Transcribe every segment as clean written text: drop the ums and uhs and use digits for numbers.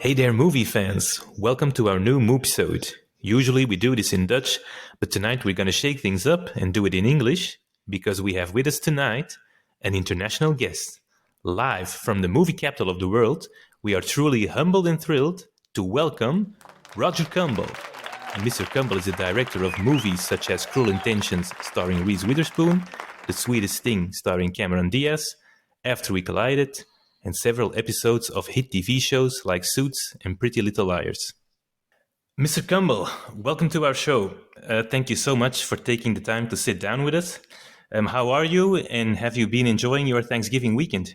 Hey there, movie fans! Welcome to our new episode. Usually we do this in Dutch, but tonight we're gonna shake things up and do it in English because we have with us tonight an international guest. Live from the movie capital of the world, we are truly humbled and thrilled to welcome Roger Kumble. Mr. Kumble is the director of movies such as Cruel Intentions starring Reese Witherspoon, The Sweetest Thing starring Cameron Diaz, After We Collided, and several episodes of hit TV shows like Suits and Pretty Little Liars. Mr. Kumble, welcome to our show. Thank you so much for taking the time to sit down with us. How are you, and have you been enjoying your Thanksgiving weekend?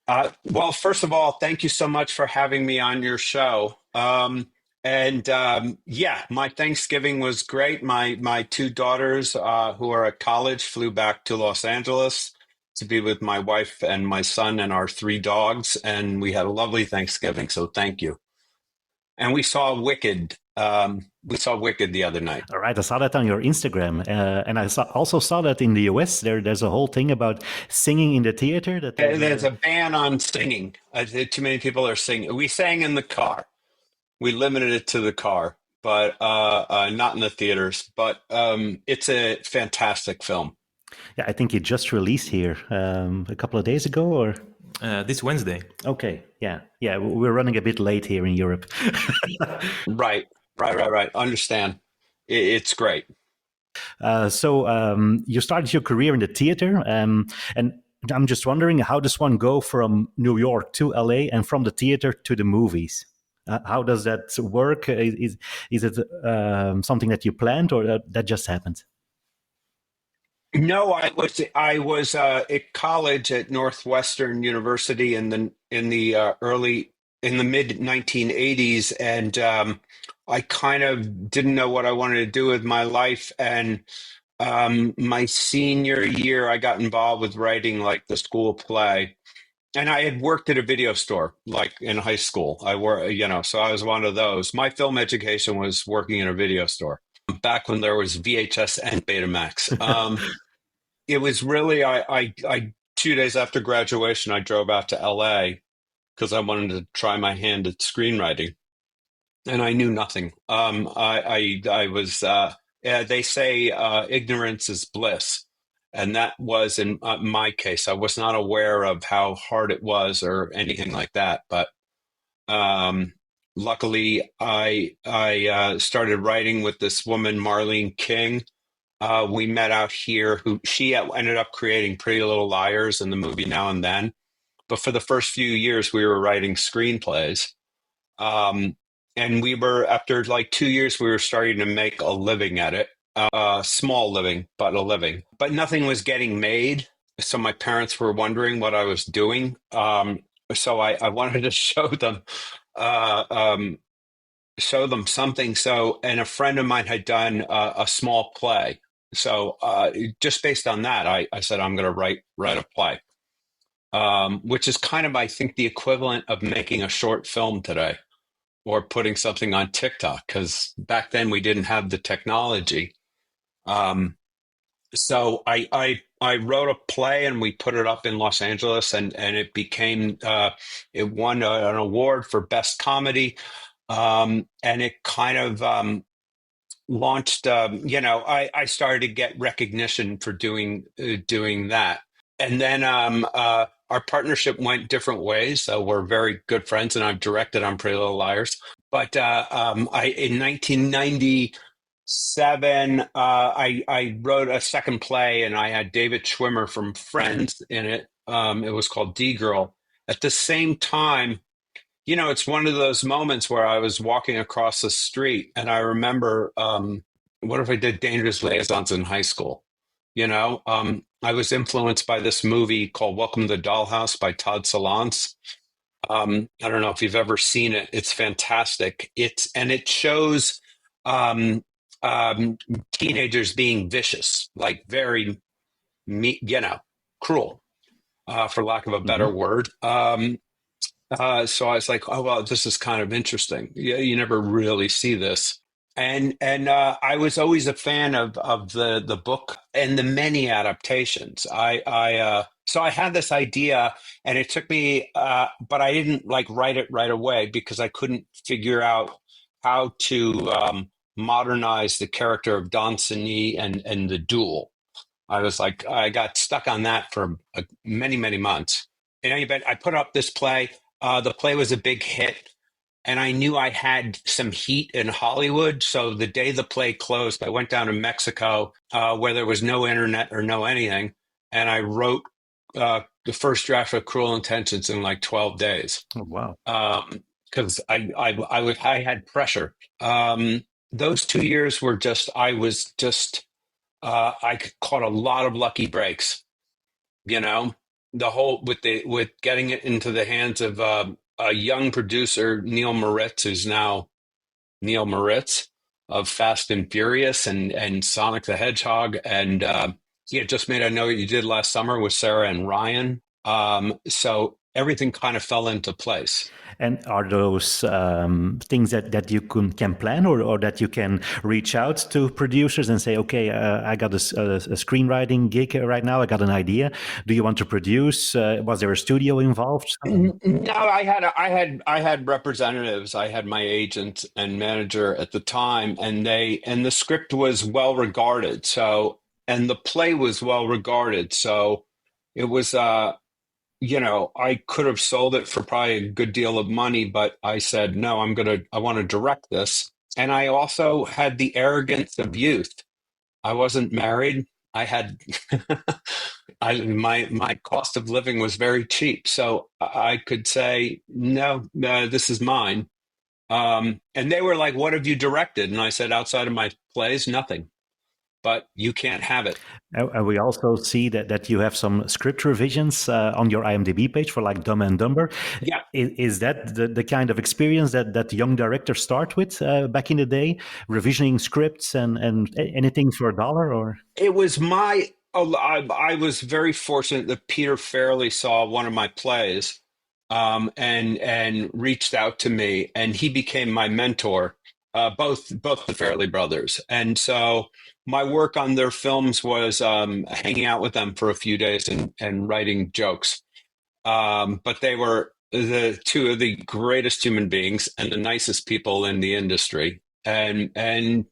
Well, first of all, thank you so much for having me on your show. Yeah, my Thanksgiving was great. My two daughters, who are at college, flew back to Los Angeles to be with my wife and my son and our three dogs, and we had a lovely Thanksgiving. So thank you. And we saw Wicked. We saw Wicked the other night. All right, I saw that on your Instagram, and also saw that in the US. There's a whole thing about singing in the theater. There's a ban on singing. Too many people are singing. We sang in the car. We limited it to the car, but not in the theaters. But it's a fantastic film. Yeah, I think it just released here a couple of days ago, or This Wednesday. okay, yeah. We're running a bit late here in Europe. Right. Understand. It's great. So you started your career in the theater, and I'm just wondering, how does one go from New York to LA and from the theater to the movies? How does that work? Is it something that you planned, or that just happened? No, I was at college at Northwestern University in the mid 1980s, and I kind of didn't know what I wanted to do with my life. And my senior year, I got involved with writing like the school play. And I had worked at a video store, like in high school. So I was one of those. My film education was working in a video store back when there was VHS and Betamax. It was really, I 2 days after graduation, I drove out to LA because I wanted to try my hand at screenwriting, and I knew nothing. I was, they say ignorance is bliss. And that was in my case. I was not aware of how hard it was or anything like that. But luckily, I started writing with this woman, Marlene King. We met out here. She ended up creating Pretty Little Liars in the movie Now and Then. But for the first few years, we were writing screenplays. And after like 2 years, we were starting to make a living at it. Small living, but a living. But nothing was getting made. So my parents were wondering what I was doing. So I wanted to show them something. So, and a friend of mine had done a small play. So just based on that, I said, I'm going to write a play, which is kind of, I think, the equivalent of making a short film today or putting something on TikTok, because back then we didn't have the technology. So I wrote a play and we put it up in Los Angeles, and it became it won an award for best comedy, and it kind of launched. I started to get recognition for doing that, and then our partnership went different ways. So we're very good friends, and I've directed on Pretty Little Liars. But in 1997, I wrote a second play, and I had David Schwimmer from Friends in it. It was called D-Girl. At the same time, it's one of those moments where I was walking across the street, and I remember, what if I did Dangerous Liaisons in high school? I was influenced by this movie called Welcome to the Dollhouse by Todd Solondz. I don't know if you've ever seen it. It's fantastic. It shows teenagers being vicious, like very, cruel, for lack of a better word. So I was like, oh, well, this is kind of interesting. You never really see this. And I was always a fan of the book and the many adaptations. So I had this idea, and it took me, but I didn't like write it right away because I couldn't figure out how to modernize the character of Don Denis and the duel. I got stuck on that for many months. In any event, I put up this play. The play was a big hit, and I knew I had some heat in Hollywood. So the day the play closed, I went down to Mexico, where there was no internet or no anything, and I wrote the first draft of Cruel Intentions in like 12 days. Oh, wow. Because I had pressure. Those 2 years were just, I caught a lot of lucky breaks, you know, with getting it into the hands of a young producer, Neil Moritz, who's now Neil Moritz of Fast and Furious and Sonic the Hedgehog. And he had just made I Know What You Did Last Summer with Sarah and Ryan. So everything kind of fell into place. And are those things that you can plan, or that you can reach out to producers and say, okay, I got a screenwriting gig right now, I got an idea. Do you want to produce? Was there a studio involved? No, I had representatives. I had my agent and manager at the time, and the script was well regarded. So, and the play was well regarded. So it was, I could have sold it for probably a good deal of money, but I said, no, I want to direct this. And I also had the arrogance of youth. I wasn't married. I had, my cost of living was very cheap. So I could say, no, this is mine. And they were like, what have you directed? And I said, outside of my plays, nothing. But you can't have it. And we also see that you have some script revisions on your IMDb page for like Dumb and Dumber. Yeah. Is that the kind of experience that young directors start with back in the day, revisioning scripts and anything for $1? Or it was I was very fortunate that Peter Farrelly saw one of my plays and reached out to me, and he became my mentor. Both the Farrelly brothers, and so my work on their films was hanging out with them for a few days and writing jokes. But they were the two of the greatest human beings and the nicest people in the industry, and I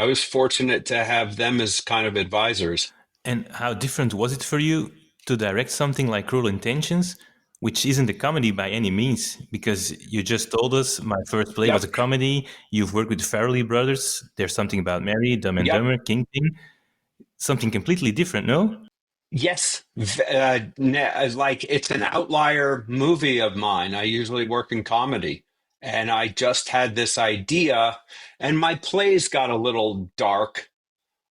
was fortunate to have them as kind of advisors. And how different was it for you to direct something like Cruel Intentions, which isn't a comedy by any means? Because you just told us my first play was a comedy. You've worked with the Farrelly brothers. There's something about Mary, Dumb and Dumber, Kingpin. Something completely different, no? Yes. Like it's an outlier movie of mine. I usually work in comedy. And I just had this idea, and my plays got a little dark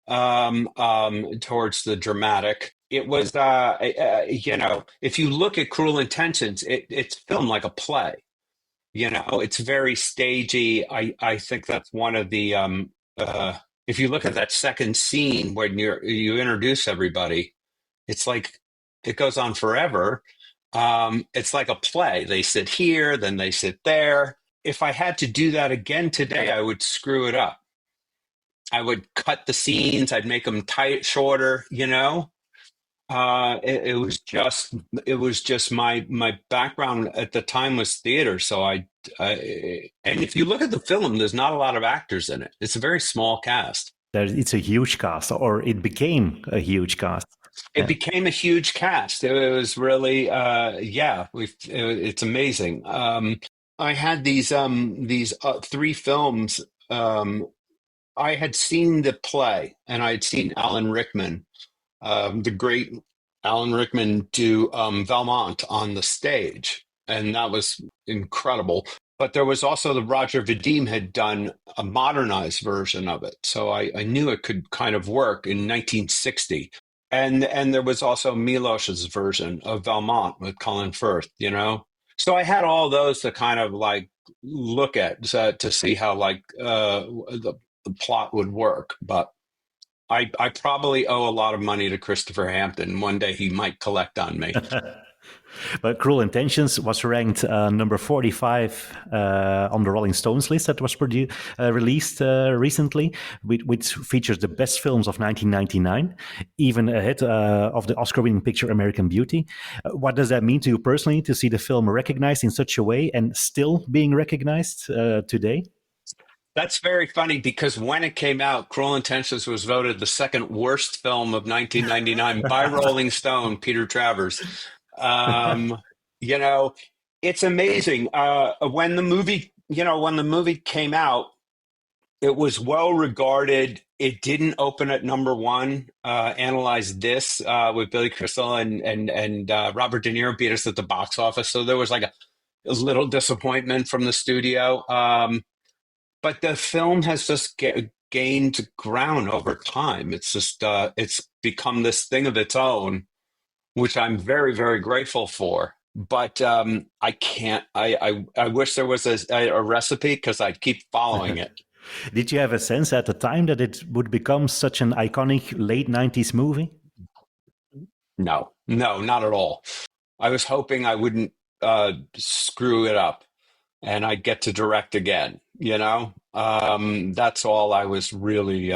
towards the dramatic. It was, if you look at Cruel Intentions, it's filmed like a play. It's very stagey. I think that's one of the, if you look at that second scene when you introduce everybody, it's like it goes on forever. It's like a play. They sit here, then they sit there. If I had to do that again today, I would screw it up. I would cut the scenes. I'd make them shorter. It was just my background at the time was theater. So and if you look at the film, there's not a lot of actors in it. It's a very small cast. It's a huge cast, or it became a huge cast. It became a huge cast. It was really, it's amazing. I had these 3 films. I had seen the play, and I had seen Alan Rickman, the great Alan Rickman, do Valmont on the stage, and that was incredible. But there was also the Roger Vadim had done a modernized version of it, so I knew it could kind of work in 1960. And there was also Milos's version of Valmont with Colin Firth, So I had all those to kind of like look at to see how like the plot would work. But I probably owe a lot of money to Christopher Hampton. One day he might collect on me. But Cruel Intentions was ranked number 45 on the Rolling Stones list that was released recently, which features the best films of 1999, even ahead of the Oscar-winning picture American Beauty. What does that mean to you personally to see the film recognized in such a way and still being recognized today? That's very funny because when it came out, Cruel Intentions was voted the second worst film of 1999 by Rolling Stone, Peter Travers. Um, you know, it's amazing. When the movie came out, it was well regarded. It didn't open at number one. Analyze This with Billy Crystal and Robert De Niro beat us at the box office. So there was like a little disappointment from the studio. But the film has just gained ground over time. It's just it's become this thing of its own, which I'm very, very grateful for. But I can't. I wish there was a recipe because I'd keep following it. Did you have a sense at the time that it would become such an iconic late 90s movie? No, not at all. I was hoping I wouldn't screw it up and I'd get to direct again, That's all I was really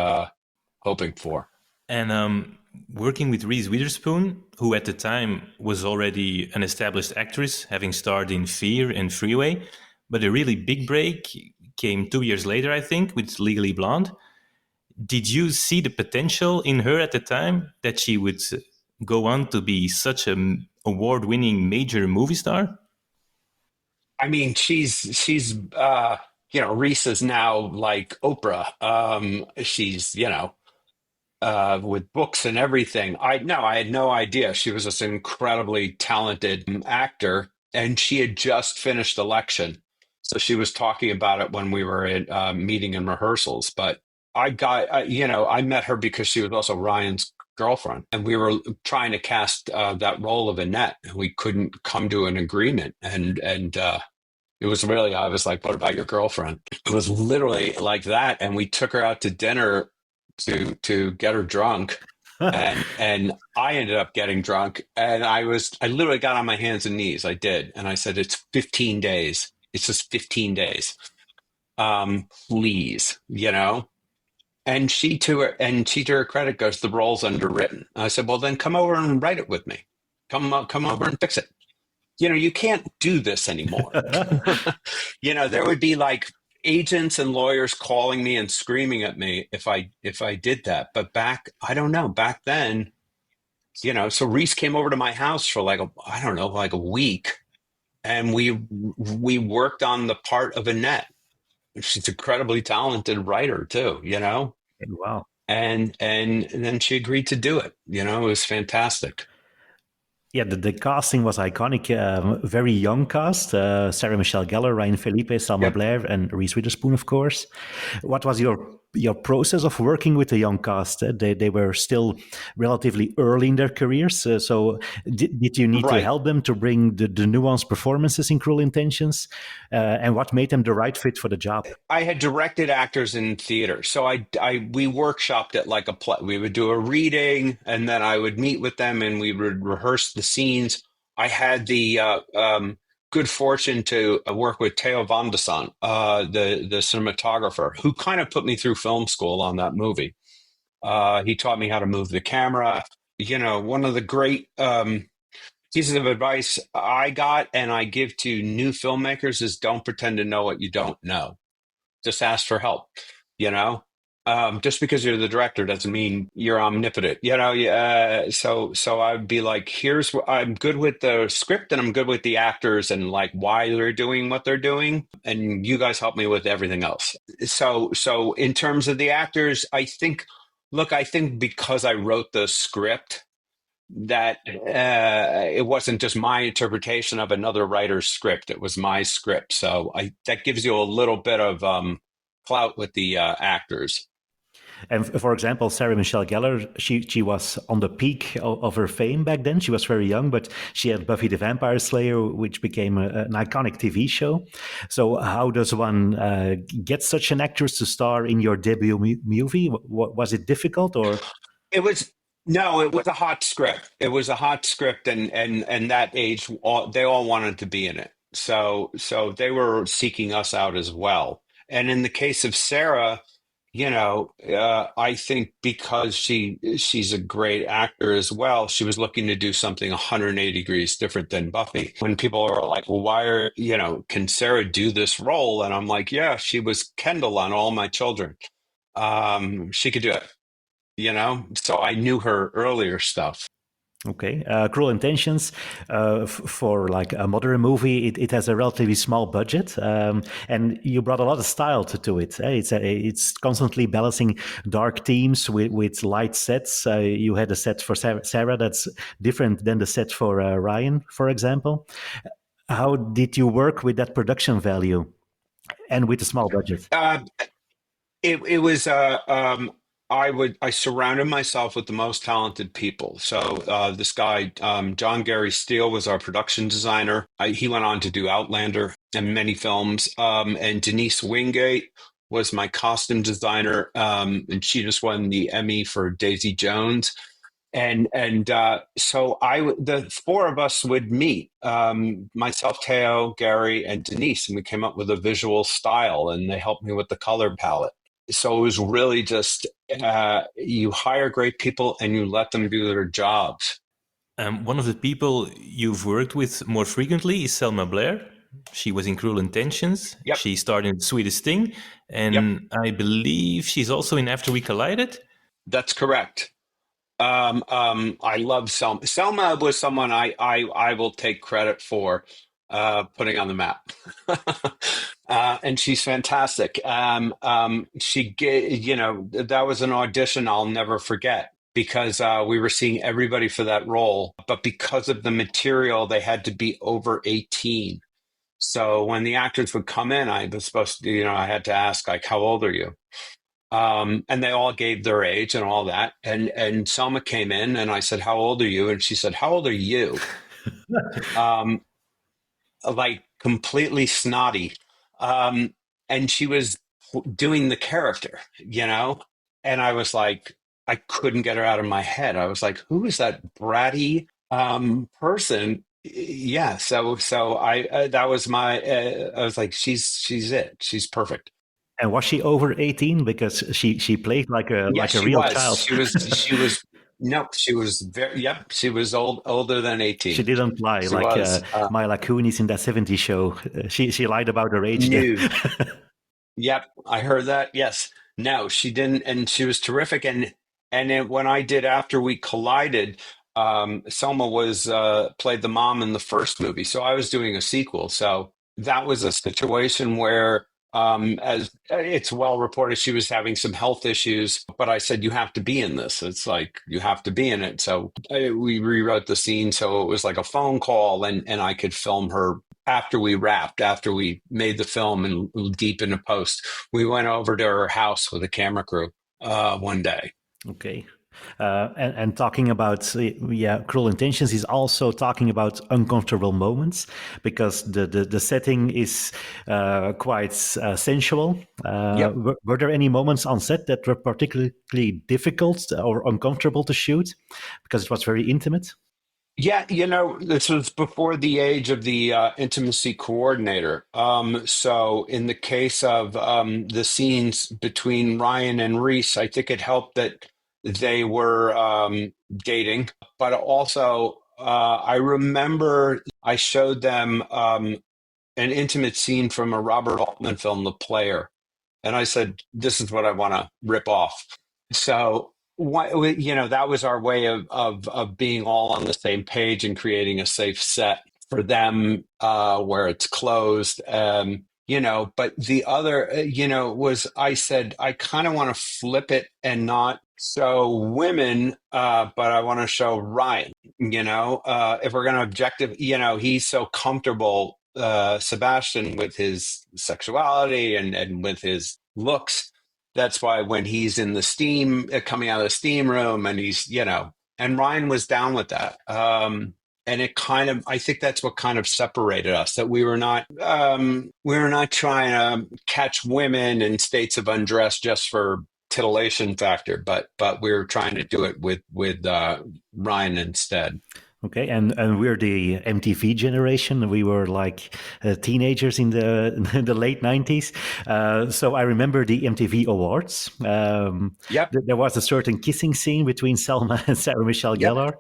hoping for. And working with Reese Witherspoon, who at the time was already an established actress, having starred in Fear and Freeway, but a really big break came 2 years later, I think, with Legally Blonde. Did you see the potential in her at the time that she would go on to be such an award-winning major movie star? I mean, she's Reese is now like Oprah. She's with books and everything. I had no idea she was this incredibly talented actor, and she had just finished Election, so she was talking about it when we were at meeting and rehearsals. But I met her because she was also Ryan's girlfriend, and we were trying to cast that role of Annette, and we couldn't come to an agreement. And it was really, I was like, "What about your girlfriend?" It was literally like that, and we took her out to dinner to get her drunk, and I ended up getting drunk, and I literally got on my hands and knees. I did, and I said, "It's 15 days. It's just 15 days. Please, And she to her credit goes, "The role's underwritten." I said, "Well, then come over and write it with me. Come over and fix it." You can't do this anymore. There would be like agents and lawyers calling me and screaming at me if I did that. But I don't know, back then, so Reese came over to my house for like a week, and we worked on the part of Annette. She's an incredibly talented writer too, Wow. And then she agreed to do it. It was fantastic. Yeah, the casting was iconic. Very young cast: Sarah Michelle Gellar, Ryan Phillippe, Selma Blair, and Reese Witherspoon, of course. What was your process of working with the young cast? They were still relatively early in their careers. So did you need to help them to bring the nuanced performances in Cruel Intentions? And what made them the right fit for the job? I had directed actors in theater, so we workshopped it like a play. We would do a reading, and then I would meet with them, and we would rehearse the scenes. I had the good fortune to work with Theo Van de Sant, the cinematographer, who kind of put me through film school on that movie. He taught me how to move the camera. One of the great pieces of advice I got and I give to new filmmakers is don't pretend to know what you don't know. Just ask for help. Just because you're the director doesn't mean you're omnipotent. So I'd be like, here's what I'm good with the script, and I'm good with the actors, and like why they're doing what they're doing, and you guys help me with everything else. So in terms of the actors, I think because I wrote the script, that it wasn't just my interpretation of another writer's script. It was my script. So that gives you a little bit of clout with the actors. And for example, Sarah Michelle Gellar, she was on the peak of her fame back then. She was very young, but she had Buffy the Vampire Slayer, which became an iconic TV show. So how does one get such an actress to star in your debut movie? Was it difficult, or? It was No, it was a hot script. It was a hot script, and that age, they all wanted to be in it. So they were seeking us out as well. And in the case of Sarah, I think because she's a great actor as well, she was looking to do something 180 degrees different than Buffy. When people are like, "Well, can Sarah do this role?" And I'm like, "Yeah, she was Kendall on All My Children. She could do it." So I knew her earlier stuff. Okay, Cruel Intentions, for like a modern movie, it has a relatively small budget, and you brought a lot of style to it. It's constantly balancing dark themes with light sets. You had a set for Sarah that's different than the set for Ryan, for example. How did you work with that production value and with a small budget? It was I surrounded myself with the most talented people. So this guy John Gary Steele was our production designer. He went on to do Outlander and many films. And Denise Wingate was my costume designer, and she just won the Emmy for Daisy Jones. So the four of us would meet, myself, Teo, Gary, and Denise, and we came up with a visual style, and they helped me with the color palette. So it was really just you hire great people and you let them do their jobs. One of the people you've worked with more frequently is Selma Blair. She was in Cruel Intentions. Yep. She starred in Sweetest Thing. And Yep. I believe she's also in After We Collided. That's correct. I love Selma. Selma was someone I will take credit for putting on the map. And she's fantastic. That was an audition I'll never forget because we were seeing everybody for that role, but because of the material, they had to be over 18. So when the actors would come in, I was supposed to, I had to ask, like, how old are you? And they all gave their age and all that. And Selma came in and I said, how old are you? And she said, how old are you? Like completely snotty. And she was doing the character, and I was like, I couldn't get her out of my head. I was like, who is that bratty person? Yeah. So that was I was like, she's it. She's perfect. And was she over 18? Because she played like a real child. She was. No, she was very. Yep, she was older than 18. She didn't lie She like was, Mila Kunis in that 70s show. She lied about her age. No. Yep, I heard that. Yes. No, she didn't, and she was terrific. And when I did After We Collided, Selma was played the mom in the first movie, so I was doing a sequel. So that was a situation where, as it's well reported, she was having some health issues. But I said, you have to be in this. It's like you have to be in it. So we rewrote the scene so it was like a phone call, and I could film her. After we wrapped, after we made the film and deep into post, we went over to her house with a camera crew one day. Okay. And talking about Cruel Intentions is also talking about uncomfortable moments because the setting is quite sensual. Yep. Were there any moments on set that were particularly difficult or uncomfortable to shoot because it was very intimate? Yeah, this was before the age of the intimacy coordinator. So in the case of the scenes between Ryan and Reese, I think it helped that they were dating. But also, I remember I showed them an intimate scene from a Robert Altman film, The Player. And I said, this is what I want to rip off. So that was our way of being all on the same page and creating a safe set for them where it's closed. But the other, was I said, I kind of want to flip it and not show women, but I want to show Ryan, if we're going to objective, he's so comfortable, Sebastian, with his sexuality and with his looks. That's why when he's in the steam, coming out of the steam room, and he's, and Ryan was down with that. And it kind of, I think that's what kind of separated us, that we were not trying to catch women in states of undress just for titillation factor, but we were trying to do it with Ryan instead. Okay, and we're the MTV generation. We were like teenagers in the in the late '90s. So I remember the MTV Awards. Yep. There was a certain kissing scene between Selma and Sarah Michelle Yep. Gellar.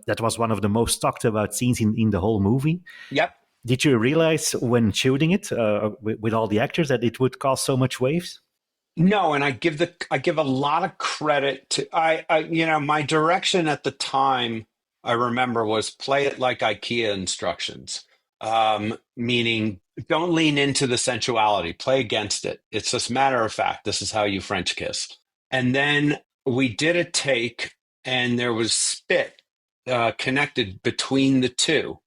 That was one of the most talked about scenes in the whole movie. Yep. Did you realize when shooting it with all the actors that it would cause so much waves? No, and I give a lot of credit to my direction at the time, I remember, was play it like IKEA instructions. Meaning don't lean into the sensuality, play against it. It's just matter of fact, this is how you French kiss. And then we did a take and there was spit connected between the two.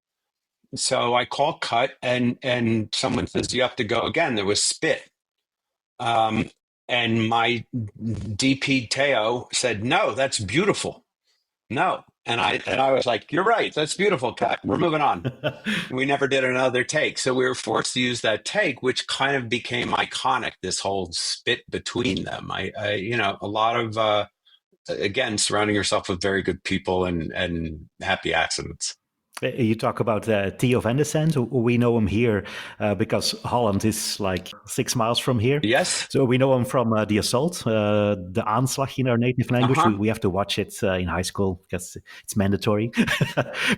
So I call cut and someone says, you have to go again. There was spit. And my DP Teo said, no, that's beautiful. No. And I was like, you're right. That's beautiful. Cut. We're moving on. We never did another take. So we were forced to use that take, which kind of became iconic, this whole spit between them. A lot of, again, surrounding yourself with very good people and happy accidents. You talk about Theo van de Sand. We know him here because Holland is like 6 miles from here. Yes. So we know him from The Assault, the Aanslag in our native language. We have to watch it in high school because it's mandatory.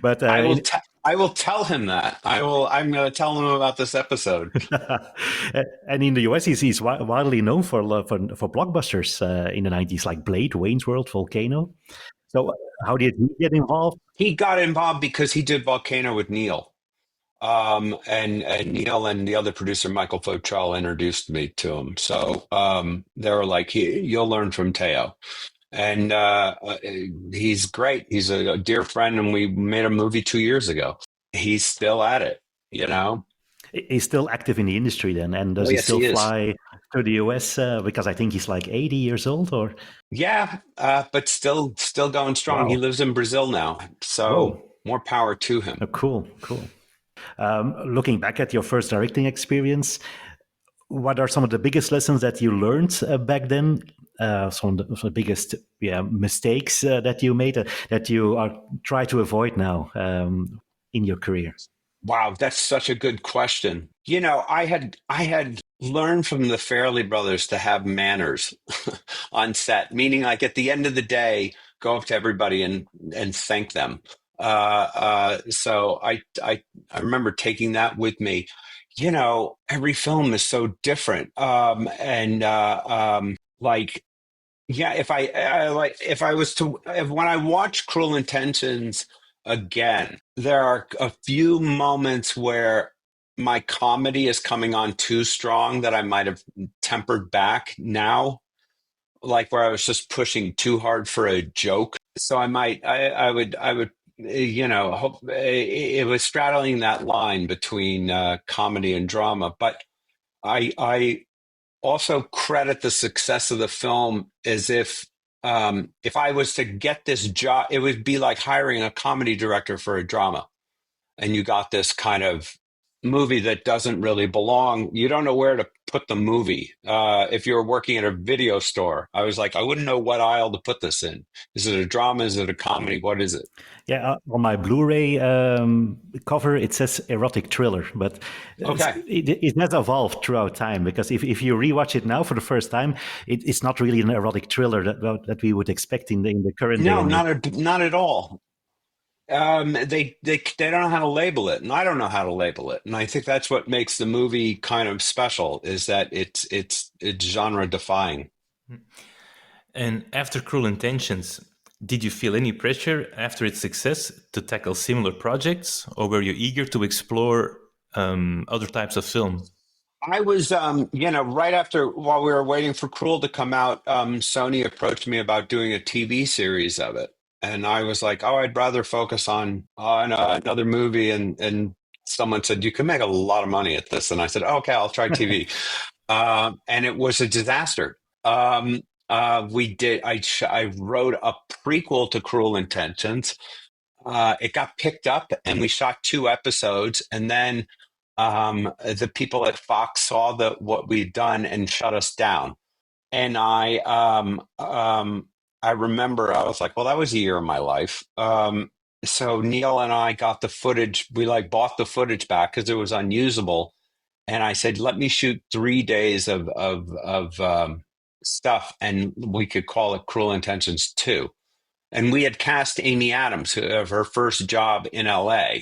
But I will tell him that. I'm going to tell him about this episode. And in the US, he's widely known for blockbusters in the 90s, like Blade, Wayne's World, Volcano. So how did he get involved? He got involved because he did Volcano with Neil. And Neil and the other producer, Michael Fotrell, introduced me to him. So they were like, you'll learn from Teo. And he's great. He's a dear friend, and we made a movie 2 years ago. He's still at it, you know? He's still active in the industry then, and does he still fly to the US? Because I think he's like 80 years old, or yeah, but still going strong. Wow. He lives in Brazil now, so more power to him. Oh, cool. Looking back at your first directing experience, what are some of the biggest lessons that you learned back then? Some of the biggest mistakes that you made that you try to avoid now in your career? Wow, that's such a good question. You know, I had learned from the Farrelly brothers to have manners on set, meaning like at the end of the day, go up to everybody and thank them. So I remember taking that with me. You know, every film is so different. When I watch Cruel Intentions again, there are a few moments where my comedy is coming on too strong that I might have tempered back now, like where I was just pushing too hard for a joke. So I would, you know, hope it was straddling that line between comedy and drama. But I also credit the success of the film as if I was to get this job, it would be like hiring a comedy director for a drama. And you got this kind of movie that doesn't really belong. You don't know where to put the movie. If you're working at a video store, I was like, I wouldn't know what aisle to put this in. Is it a drama? Is it a comedy? What is it? Yeah, on my Blu-ray cover, it says erotic thriller, but it has evolved throughout time, because if you rewatch it now for the first time, it's not really an erotic thriller that we would expect in the current day. No, not at all. They don't know how to label it, and I don't know how to label it, and I think that's what makes the movie kind of special, is that it's genre defying. And after Cruel Intentions, did you feel any pressure after its success to tackle similar projects, or were you eager to explore other types of film? I was, right after, while we were waiting for Cruel to come out, Sony approached me about doing a TV series of it. And I was like, I'd rather focus on another movie. And someone said, you can make a lot of money at this. And I said, okay, I'll try TV. And it was a disaster. I wrote a prequel to Cruel Intentions. It got picked up and we shot 2 episodes. And then the people at Fox saw what we'd done and shut us down. and I remember I was like, well, that was a year of my life. So Neil and I got the footage. We like bought the footage back because it was unusable. And I said, let me shoot 3 days of stuff, and we could call it Cruel Intentions 2. And we had cast Amy Adams, who of her first job in LA,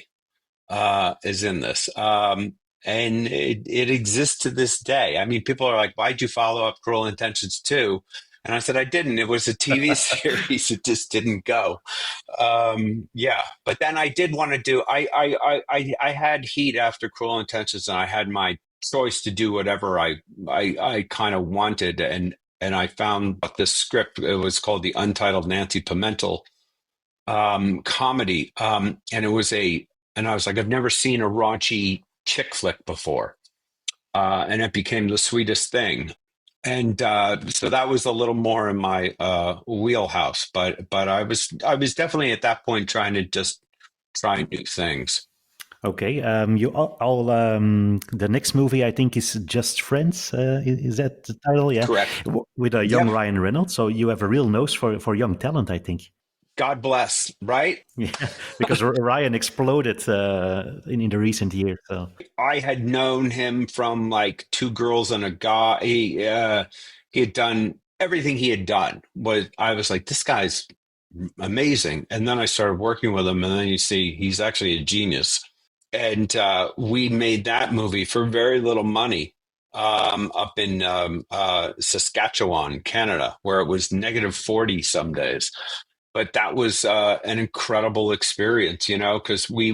is in this. And it exists to this day. I mean, people are like, why'd you follow up Cruel Intentions 2? And I said, I didn't. It was a TV series. It just didn't go. Yeah. But then I did want to do, I had heat after Cruel Intentions, and I had my choice to do whatever I kind of wanted. And I found this script. It was called The Untitled Nancy Pimentel comedy. And I was like, I've never seen a raunchy chick flick before. And it became the sweetest thing. And so that was a little more in my wheelhouse. But I was definitely at that point trying to just try new things. Okay. The next movie I think is Just Friends. Is that the title? Yeah. Correct. With a young Yeah. Ryan Reynolds. So you have a real nose for young talent, I think. God bless, right? Yeah, because Ryan exploded in the recent years. So I had known him from like Two Girls and a Guy. He had done everything he had done. I was like, this guy's amazing. And then I started working with him, and then you see he's actually a genius. And we made that movie for very little money up in Saskatchewan, Canada, where it was -40 some days. But that was an incredible experience, because we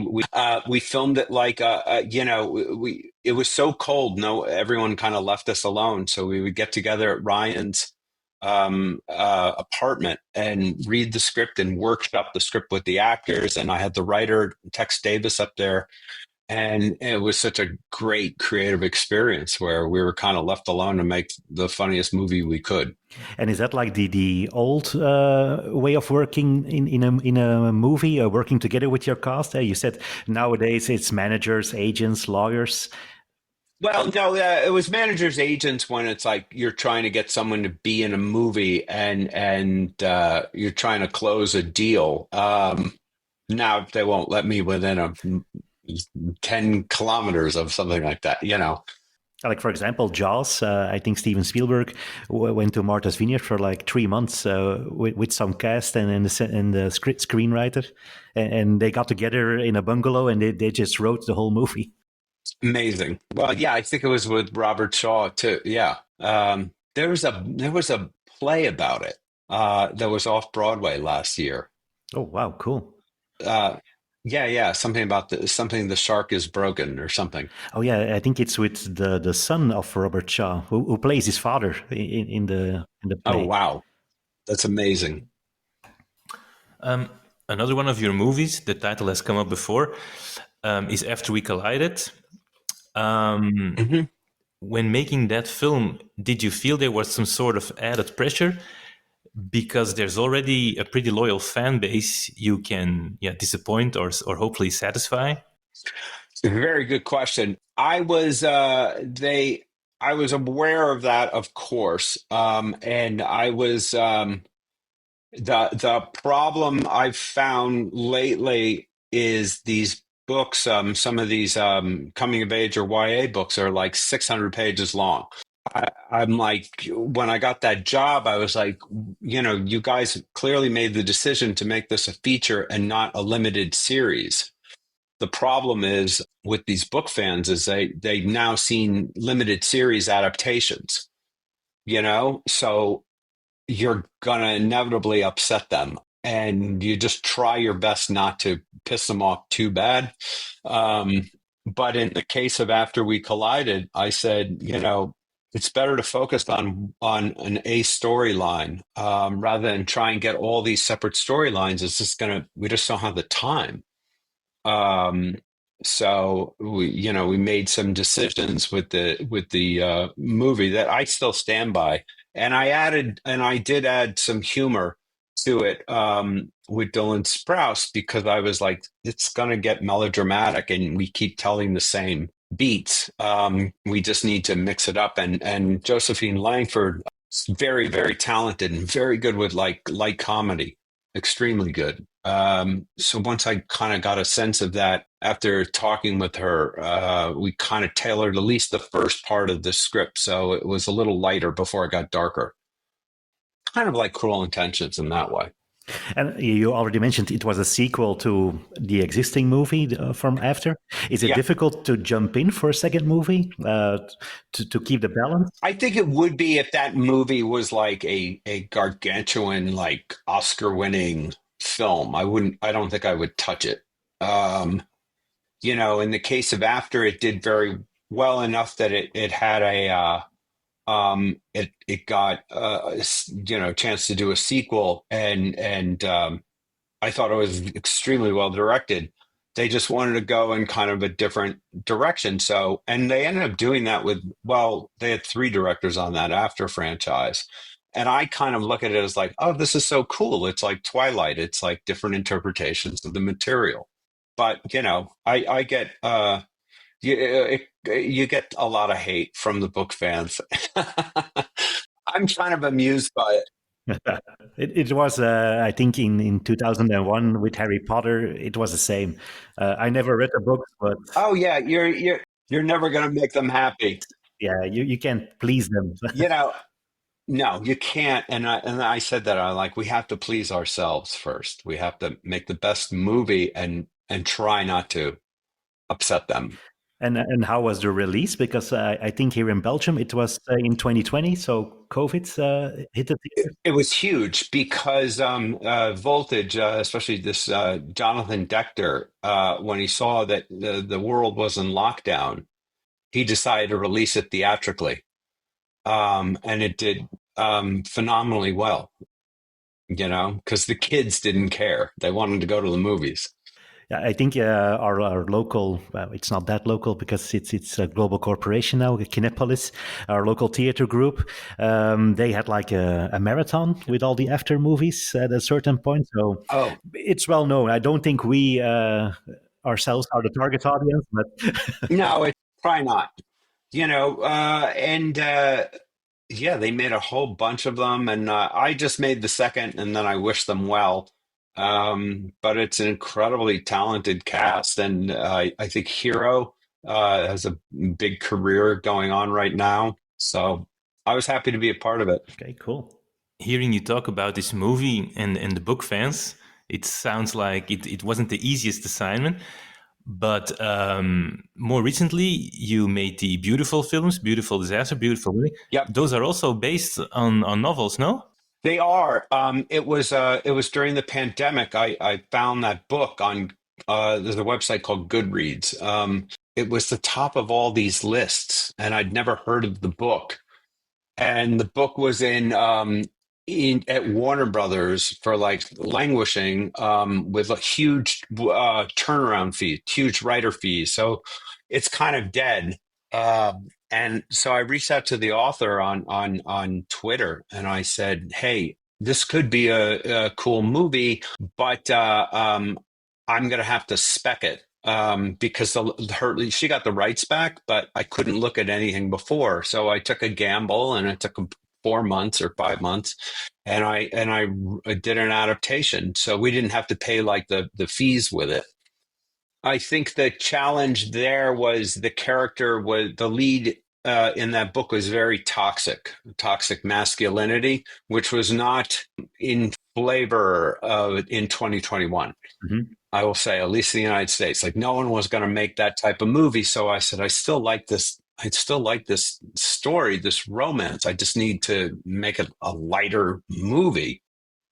filmed it like it was so cold. No, everyone kind of left us alone, so we would get together at Ryan's apartment and read the script and workshop the script with the actors. And I had the writer Tex Davis up there. And it was such a great creative experience where we were kind of left alone to make the funniest movie we could. And is that like the old way of working in a movie, working together with your cast? You said nowadays it's managers, agents, lawyers. Well, no, it was managers, agents when it's like you're trying to get someone to be in a movie and you're trying to close a deal. Now they won't let me within 10 kilometers of something like that, Like, for example, Jaws, I think Steven Spielberg went to Martha's Vineyard for like 3 months with some cast and the screenwriter. And they got together in a bungalow and they just wrote the whole movie. Amazing. Well, yeah, I think it was with Robert Shaw too. Yeah. There was a play about it that was off Broadway last year. Oh, wow. Cool. Yeah. Something about the shark is broken or something. Oh, yeah. I think it's with the son of Robert Shaw, who plays his father in the play. Oh, wow. That's amazing. Another one of your movies, the title has come up before, is After We Collided. When making that film, did you feel there was some sort of added pressure? Because there's already a pretty loyal fan base you can disappoint or hopefully satisfy? Very good question. I was aware of that, of course, and I was the problem I've found lately is these books. Some of these coming of age or YA books are like 600 pages long. I'm like, when I got that job, I was like, you guys clearly made the decision to make this a feature and not a limited series. The problem is with these book fans is they've now seen limited series adaptations, so you're going to inevitably upset them. And you just try your best not to piss them off too bad. But in the case of After We Collided, I said, it's better to focus on an A storyline rather than try and get all these separate storylines. We just don't have the time. So we made some decisions with the movie that I still stand by, and I did add some humor to it with Dylan Sprouse, because I was like, it's going to get melodramatic and we keep telling the same beats. We just need to mix it up. And Josephine Langford very, very talented and very good with like light comedy, extremely good. So once I kind of got a sense of that after talking with her, we kind of tailored at least the first part of the script so it was a little lighter before it got darker. Kind of like Cruel Intentions in that way. And you already mentioned it was a sequel to the existing movie from after. Is it Yeah, difficult to jump in for a second movie to keep the balance? I think it would be if that movie was like a gargantuan, like Oscar winning film. I don't think I would touch it. Um, in the case of After, it did very well enough that it had it got a chance to do a sequel, and I thought it was extremely well directed. They just wanted to go in kind of a different direction. So, and they ended up doing that they had three directors on that After franchise. And I kind of look at it as like, oh, this is so cool. It's like Twilight. It's like different interpretations of the material. But, I get, you get a lot of hate from the book fans. I'm kind of amused by it. It was, I think, in 2001 with Harry Potter, it was the same. I never read the books, but Oh yeah, you're never going to make them happy. yeah, you can't please them. You know, no, you can't. And I said that I like we have to please ourselves first. We have to make the best movie and try not to upset them. And how was the release? Because I think here in Belgium it was in 2020, so COVID hit the theater. It was huge because Voltage, especially this Jonathan Dechter, when he saw that the world was in lockdown, he decided to release it theatrically, and it did phenomenally well. Because the kids didn't care; they wanted to go to the movies. Yeah, I think our local, well, it's not that local because it's a global corporation now, Kinepolis, our local theater group. They had like a marathon with all the after movies at a certain point. So Oh, it's well known. I don't think we ourselves are the target audience, but no, it's probably not. And yeah, they made a whole bunch of them, and I just made the second, and then I wish them well. But it's an incredibly talented cast, and I think Hero has a big career going on right now. So I was happy to be a part of it. okay, cool. Hearing you talk about this movie and the book fans, it sounds like it wasn't the easiest assignment. But more recently, you made the beautiful films, Beautiful Disaster, Beautiful Willie. Yep, Those are also based on novels, no? they are. It was during the pandemic. I found that book on there's a website called Goodreads. It was the top of all these lists, and I'd never heard of the book. And the book was in at Warner Brothers for like languishing with a huge turnaround fee, huge writer fees. So it's kind of dead. And so I reached out to the author on Twitter, and I said, "Hey, this could be a cool movie, but I'm going to have to spec it." Because she got the rights back, but I couldn't look at anything before. So I took a gamble, and it took 4 months or 5 months, and I did an adaptation. So we didn't have to pay like the fees with it. I think the challenge there was the lead in that book was very toxic masculinity, which was not in flavor in 2021. Mhm. I will say, at least in the United States, like no one was going to make that type of movie. So I said, I still like this. I still like this story, this romance. I just need to make it a lighter movie.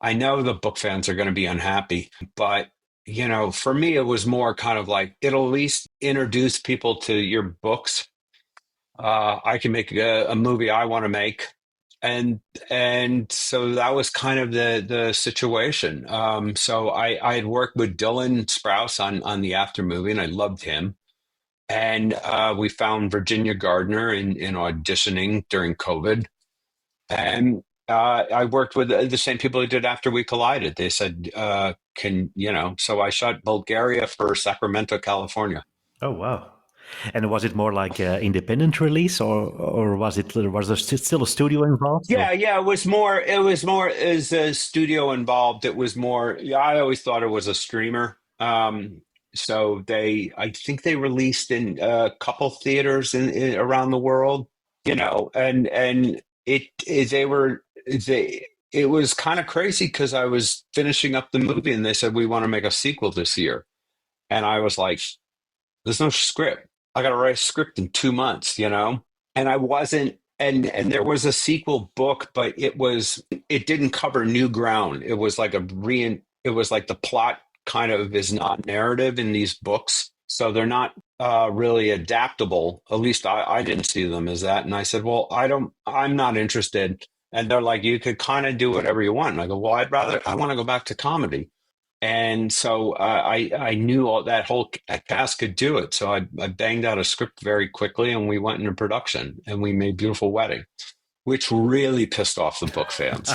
I know the book fans are going to be unhappy, but for me, it was more kind of like it'll at least introduce people to your books. I can make a movie I want to make, and so that was kind of the situation. So I had worked with Dylan Sprouse on the After movie, and I loved him. And we found Virginia Gardner in auditioning during COVID, and I worked with the same people who did After We Collided. They said, so I shot Bulgaria for Sacramento, California. Oh wow. And was it more like an independent release, or was there still a studio involved? Or? Yeah, it was more as a studio involved. It was more, yeah, I always thought it was a streamer. So I think they released in a couple theaters in around the world, and it was kind of crazy because I was finishing up the movie and they said, we want to make a sequel this year. And I was like, there's no script. I got to write a script in 2 months. And I wasn't, and there was a sequel book, but it didn't cover new ground. It was like it was like the plot kind of is not narrative in these books. So they're not really adaptable. At least I didn't see them as that. And I said, well, I'm not interested. And they're like, you could kind of do whatever you want. And I go, well, I want to go back to comedy. And so I knew all that whole cast could do it. So I banged out a script very quickly and we went into production and we made Beautiful Wedding, which really pissed off the book fans.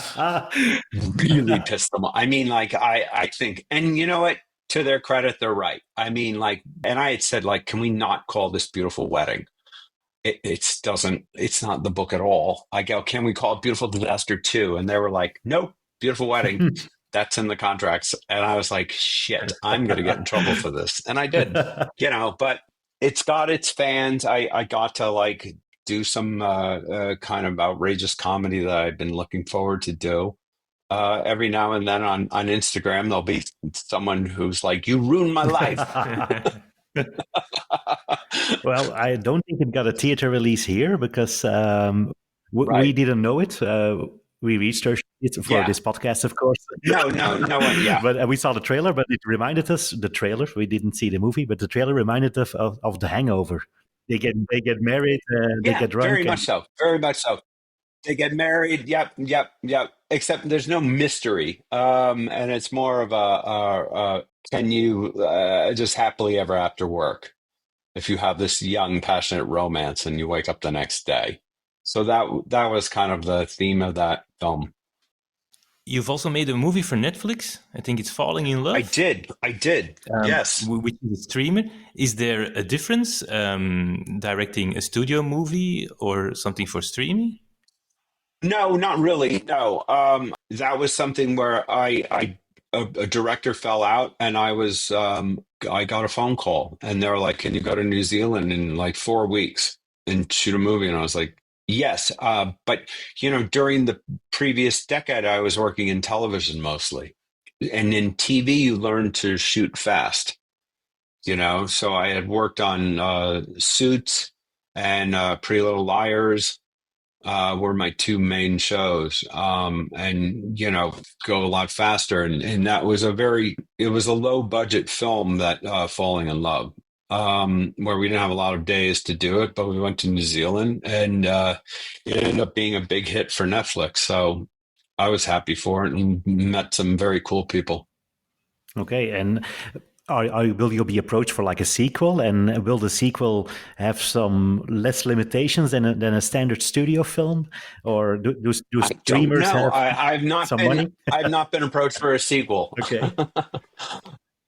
Really pissed them off. I mean, like, I think, and you know what? To their credit, they're right. I mean, like, and I had said, like, can we not call this Beautiful Wedding? It's not the book at all. I go, can we call it Beautiful Disaster 2? And they were like, nope, Beautiful Wedding. That's in the contracts. And I was like, shit, I'm going to get in trouble for this. And I did, but it's got its fans. I got to like do some kind of outrageous comedy that I've been looking forward to do. Every now and then on Instagram, there'll be someone who's like, you ruined my life. Well, I don't think it got a theater release here because Right. we didn't know it. We researched it for Yeah. this podcast, of course. No one, yeah. But we saw the trailer, but it reminded us, the trailer, we didn't see the movie, but the trailer reminded us of The Hangover. They get married, they get drunk. Very much so. Very much so. They get married. Yep. Except there's no mystery. And it's more of a can you just happily ever after work if you have this young, passionate romance and you wake up the next day. So that was kind of the theme of that film. You've also made a movie for Netflix. I think it's Falling in Love. I did. Yes. Which is a streamer. Is there a difference directing a studio movie or something for streaming? No, not really. No. That was something where a director fell out and I got a phone call and they were like, can you go to New Zealand in like 4 weeks and shoot a movie? And I was like, yes. But during the previous decade, I was working in television mostly. And in TV, you learn to shoot fast, So I had worked on Suits and Pretty Little Liars were my two main shows, and go a lot faster. And that was it was a low budget film, that Falling in Love, where we didn't have a lot of days to do it, but we went to New Zealand and it ended up being a big hit for Netflix. So I was happy for it and met some very cool people. Okay, and will you be approached for like a sequel? And will the sequel have some less limitations than a standard studio film? Or do streamers have I've not some been, money? I've not been approached for a sequel. Okay.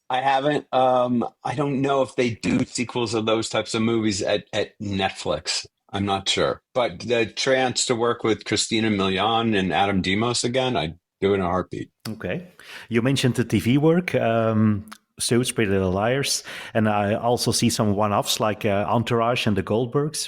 I haven't. I don't know if they do sequels of those types of movies at Netflix. I'm not sure. But the chance to work with Christina Milian and Adam Demos again, I'd do it in a heartbeat. Okay. You mentioned the TV work, Suits, Pretty Little Liars, and I also see some one-offs like Entourage and The Goldbergs,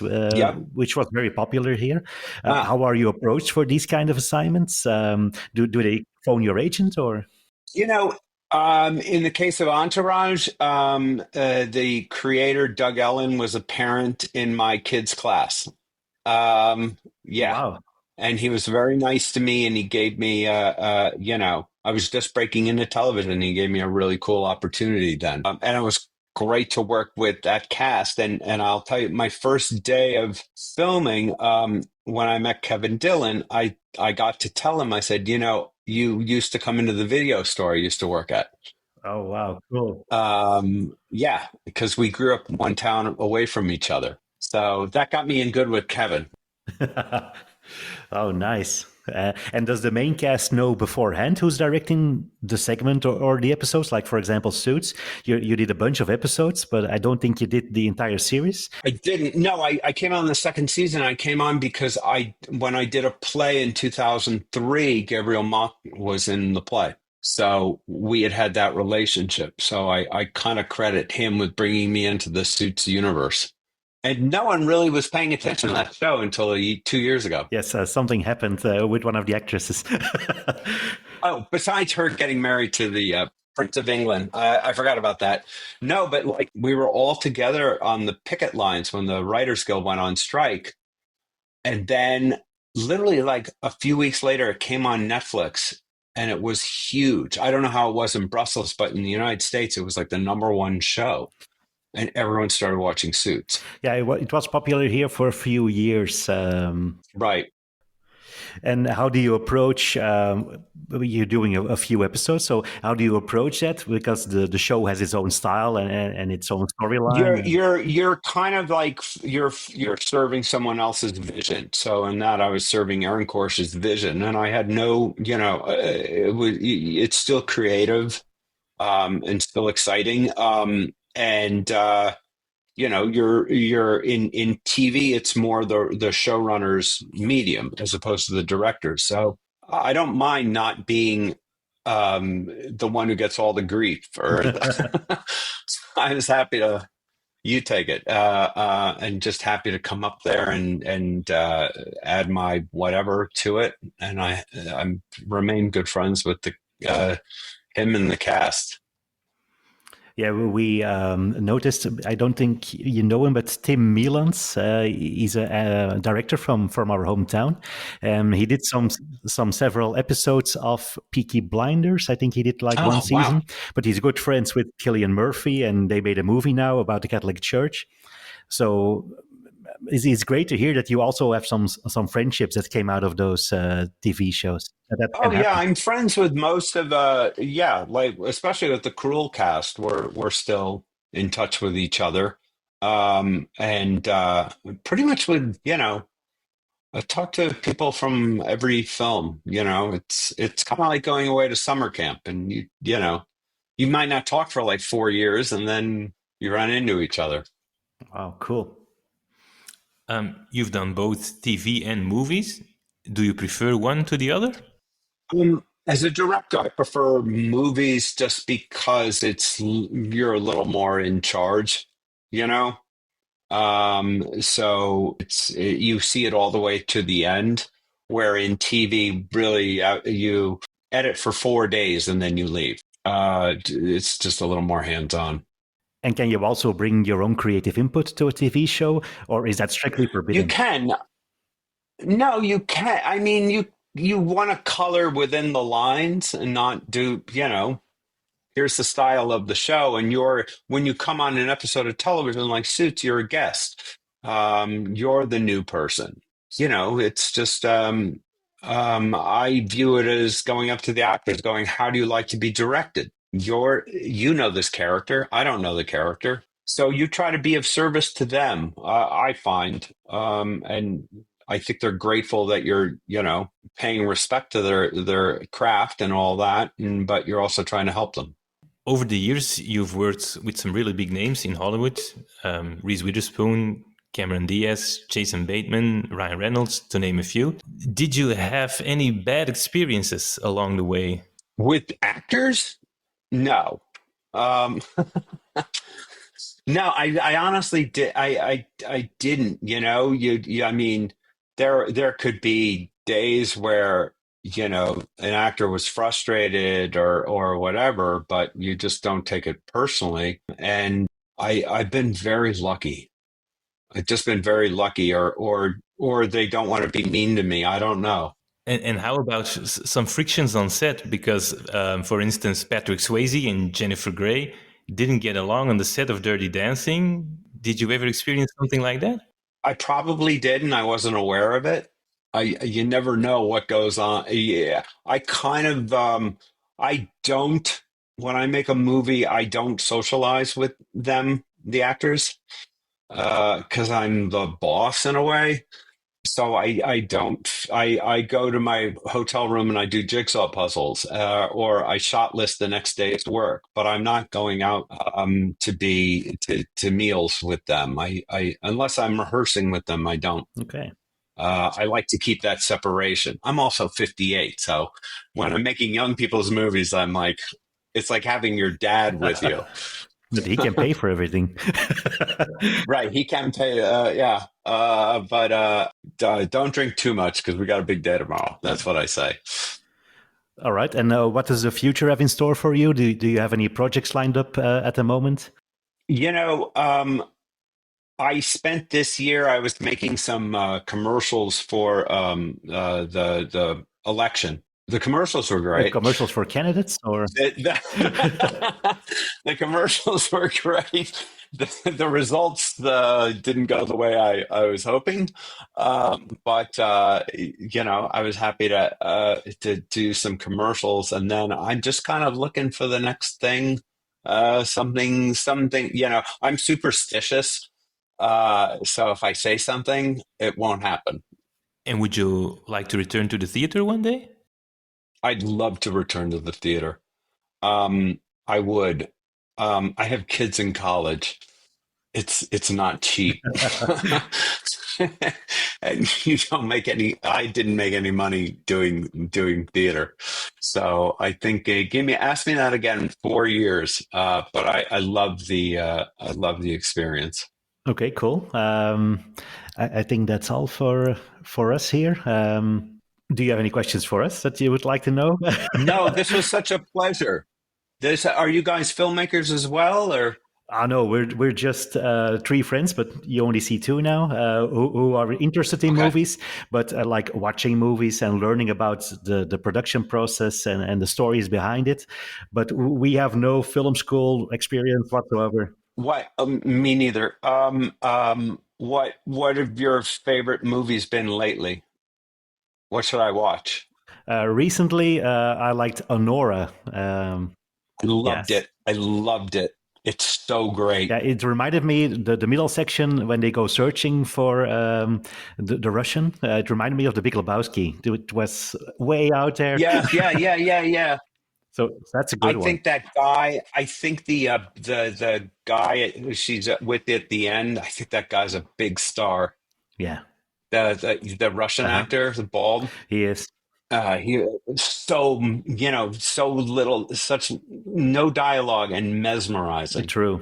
which was very popular here. How are you approached for these kind of assignments? Do they phone your agent or? In the case of Entourage, the creator, Doug Ellen, was a parent in my kids' class. Wow. And he was very nice to me, and he gave me, I was just breaking into television, and he gave me a really cool opportunity then. And it was great to work with that cast. And I'll tell you, my first day of filming, when I met Kevin Dillon, I got to tell him, I said, you used to come into the video store I used to work at. Oh, wow. Cool. Because we grew up one town away from each other. So that got me in good with Kevin. Oh, nice. And does the main cast know beforehand who's directing the segment or the episodes? Like, for example, Suits, you did a bunch of episodes, but I don't think you did the entire series. I didn't. No, I came on the second season. I came on because when I did a play in 2003, Gabriel Mock was in the play. So we had that relationship. So I kind of credit him with bringing me into the Suits universe. And no one really was paying attention to that show until 2 years ago. Yes, something happened with one of the actresses. Oh, besides her getting married to the Prince of England, I forgot about that. No, but like we were all together on the picket lines when the Writers Guild went on strike. And then literally like a few weeks later, it came on Netflix and it was huge. I don't know how it was in Brussels, but in the United States, it was like the #1 show. And everyone started watching Suits. Yeah, it was popular here for a few years. Right. And how do you approach? You're doing a few episodes, so how do you approach that? Because the show has its own style and its own storyline. You're kind of like you're serving someone else's vision. So in that, I was serving Aaron Korsh's vision, and I had no, it's still creative, and still exciting. And you're in TV, it's more the showrunner's medium as opposed to the director. So I don't mind not being the one who gets all the grief. Or I was happy to you take it, and just happy to come up there and add my whatever to it. And I'm remain good friends with him and the cast. Yeah, we noticed. I don't think you know him, but Tim Mielans. He's a director from our hometown. He did some several episodes of Peaky Blinders. I think he did like one season. Wow. But he's good friends with Cillian Murphy, and they made a movie now about the Catholic Church. So it's great to hear that you also have some friendships that came out of those TV shows. I'm friends with most of like especially with the Cruel cast. We're still in touch with each other, and pretty much with I talk to people from every film. It's kind of like going away to summer camp, and you might not talk for like 4 years, and then you run into each other. Wow, cool. You've done both TV and movies. Do you prefer one to the other? As a director, I prefer movies just because you're a little more in charge, so you see it all the way to the end, where in TV, really, you edit for 4 days and then you leave. It's just a little more hands-on. And can you also bring your own creative input to a TV show, or is that strictly forbidden? You can. No, you can't. I mean, you want to color within the lines and not do, here's the style of the show. And when you come on an episode of television like Suits, you're a guest. You're the new person. It's just, I view it as going up to the actors going, how do you like to be directed? You know this character. I don't know the character. So you try to be of service to them, I find. And I think they're grateful that you're, paying respect to their craft and all that. But you're also trying to help them. Over the years, you've worked with some really big names in Hollywood. Reese Witherspoon, Cameron Diaz, Jason Bateman, Ryan Reynolds, to name a few. Did you have any bad experiences along the way? With actors? No. No, I honestly did. I didn't. I mean, there could be days where an actor was frustrated or whatever, but you just don't take it personally. And I've been very lucky. I've just been very lucky, or they don't want to be mean to me. I don't know. And how about some frictions on set? Because, for instance, Patrick Swayze and Jennifer Grey didn't get along on the set of Dirty Dancing. Did you ever experience something like that? I probably did, and I wasn't aware of it. You never know what goes on. Yeah, I kind of, I don't, when I make a movie, I don't socialize with them, the actors, because I'm the boss in a way. So I don't. I go to my hotel room and I do jigsaw puzzles, or I shot list the next day's work. But I'm not going out to meals with them. I unless I'm rehearsing with them, I don't. Okay. I like to keep that separation. I'm also 58, so when I'm making young people's movies, I'm like, it's like having your dad with you. But he can pay for everything. Right, he can pay. Yeah, but don't drink too much because we got a big day tomorrow. That's what I say. All right. And what does the future have in store for you? Do you have any projects lined up at the moment? You know, I spent this year. I was making some commercials for the election. The commercials were great. Commercials for candidates, or The commercials were great. The results didn't go the way I was hoping, but I was happy to do some commercials, and then I'm just kind of looking for the next thing, something. I'm superstitious, so if I say something, it won't happen. And would you like to return to the theater one day? I'd love to return to the theater. I would. I have kids in college. It's not cheap. And you don't make any. I didn't make any money doing theater, so I think ask me that again in 4 years. But I love the experience. okay, cool. I think that's all for us here. Do you have any questions for us that you would like to know? No, this was such a pleasure. Are you guys filmmakers as well, or? I know we're just three friends, but you only see two now who are interested in Okay. movies, but like watching movies and learning about the production process and the stories behind it. But we have no film school experience whatsoever. What? Me neither. What have your favorite movies been lately? What should I watch? Recently, I liked Honora. I loved Yes. it. I loved it. It's so great. Yeah, it reminded me the middle section when they go searching for the Russian. It reminded me of the Big Lebowski. It was way out there, Yeah. so that's a I good one. think that guy. I think the guy who she's with at the end. I think that guy's a big star. Yeah, The Russian uh-huh. actor, the bald. He is. He so so little, such no dialogue and mesmerizing. True.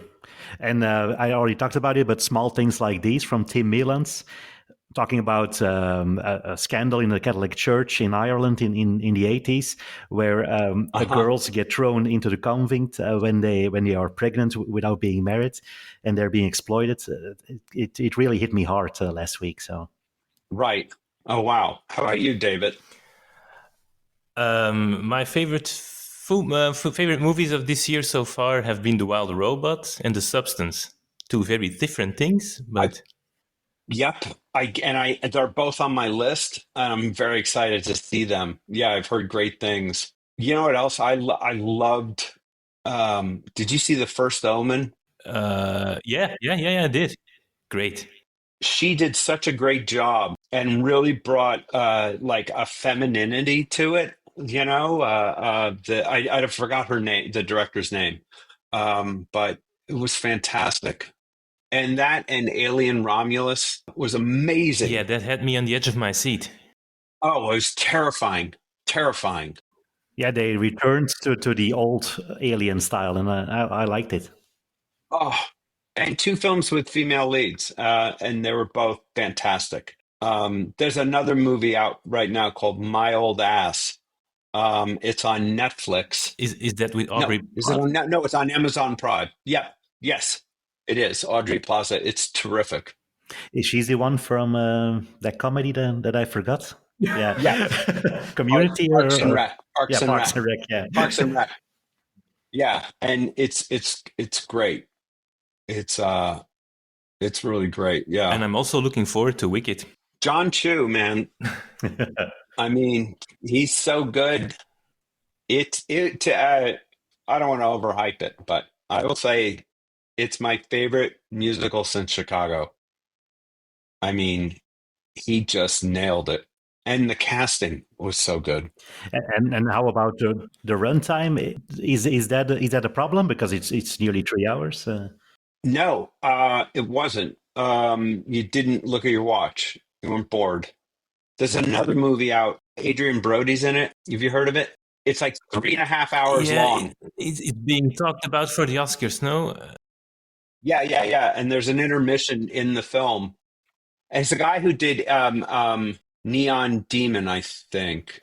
And I already talked about it, but small things like these from Tim Milans, talking about a scandal in the Catholic Church in Ireland in the 80s, where Uh-huh. girls get thrown into the convent when they are pregnant without being married, and they're being exploited. It really hit me hard last week. So Right. Oh wow. How about you, David? My favorite movies of this year so far have been The Wild Robot and The Substance. Two very different things, I but Yep. They're both on my list. I'm very excited to see them. Yeah, I've heard great things. You know what else I loved? Did you see The First Omen? yeah, I did. Great. She did such a great job and really brought like a femininity to it. I forgot her name, the director's name, but it was fantastic. And that and Alien Romulus was Yeah, amazing. that had me on the edge of my seat. Oh, it was terrifying, terrifying. yeah, they returned to the old Alien style, and I liked it. Oh, and two films with female leads, and they were both fantastic. There's another movie out right now called My Old Ass. It's on Netflix. Is that with No, Aubrey is it Plaza? on? No, it's on Amazon Prime. Yeah, yes, it is. Audrey Plaza. It's terrific. Is she the one from that comedy that I forgot? Yeah, Yeah, Community Parks and or Rec. yeah, Parks and Rec. Yeah, Parks and Rec. Yeah, and it's great. It's it's really great. Yeah, And I'm also looking forward to Wicked. John Chu, man. I mean, he's so good. It it. I don't want to overhype it, but I will say it's my favorite musical since Chicago. I mean, He just nailed it. And the casting was so good. And how about the runtime? Is that a problem because it's nearly 3 hours? No, it wasn't. You didn't look at your watch. You weren't bored. There's another movie out. Adrian Brody's in it. Have you heard of it? It's like 3.5 hours Yeah, long. it's being talked about for the Oscars, no? Yeah. And there's an intermission in the film. And it's the guy who did Neon Demon, I think,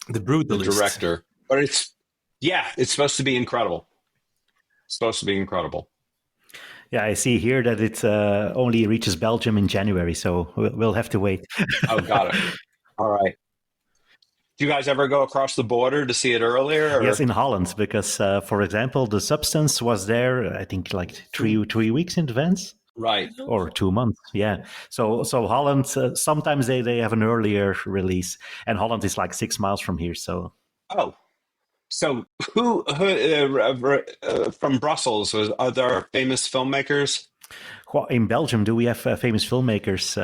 The the Brutalist. director. But it's supposed to be incredible. It's supposed to be incredible. Yeah, I see here that it only reaches Belgium in January, so we'll have to wait. Oh, got it. All right. Do you guys ever go across the border to see it earlier? Or? Yes, in Holland, because, for example, The Substance was there, I think, like three weeks in advance. Right. Or 2 months, yeah. So Holland, sometimes they have an earlier release, and Holland is like 6 miles from here. So So who from Brussels are there famous filmmakers? in Belgium, do we have famous filmmakers?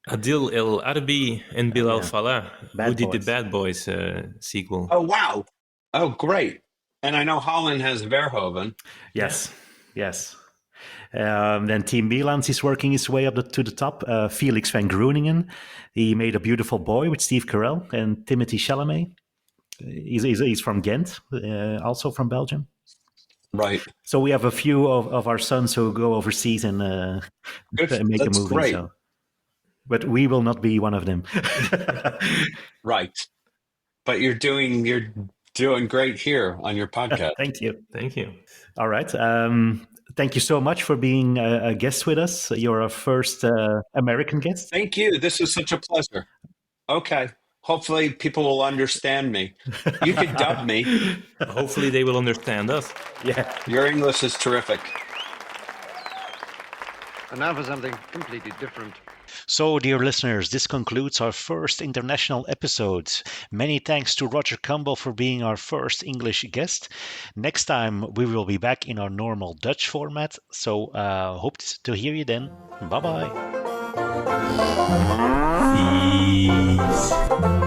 Adil El Arabi and Bilal yeah. Fallah, Bad who did the Boys. Bad Boys sequel. Oh, wow. Oh, great. And I know Holland has Verhoeven. Yes. Then Team Mielans is working his way up to the top. Felix van Groeningen, he made A Beautiful Boy with Steve Carell and Timothée Chalamet. He's from Ghent, also from Belgium. Right. So we have a few of our sons who go overseas and make a movie. Great. So. But we will not be one of them. Right. But you're doing great here on your podcast. Thank you. All right. Thank you so much for being a guest with us. You're our first American guest. Thank you. This was such a pleasure. Okay. Hopefully people will understand me. You can dub me. Hopefully they will understand us. Yeah. Your English is terrific. And now for something completely different. So, dear listeners, this concludes our first international episode. Many thanks to Roger Kumble for being our first English guest. Next time, we will be back in our normal Dutch format. So, hope to hear you then. Bye-bye. Peace.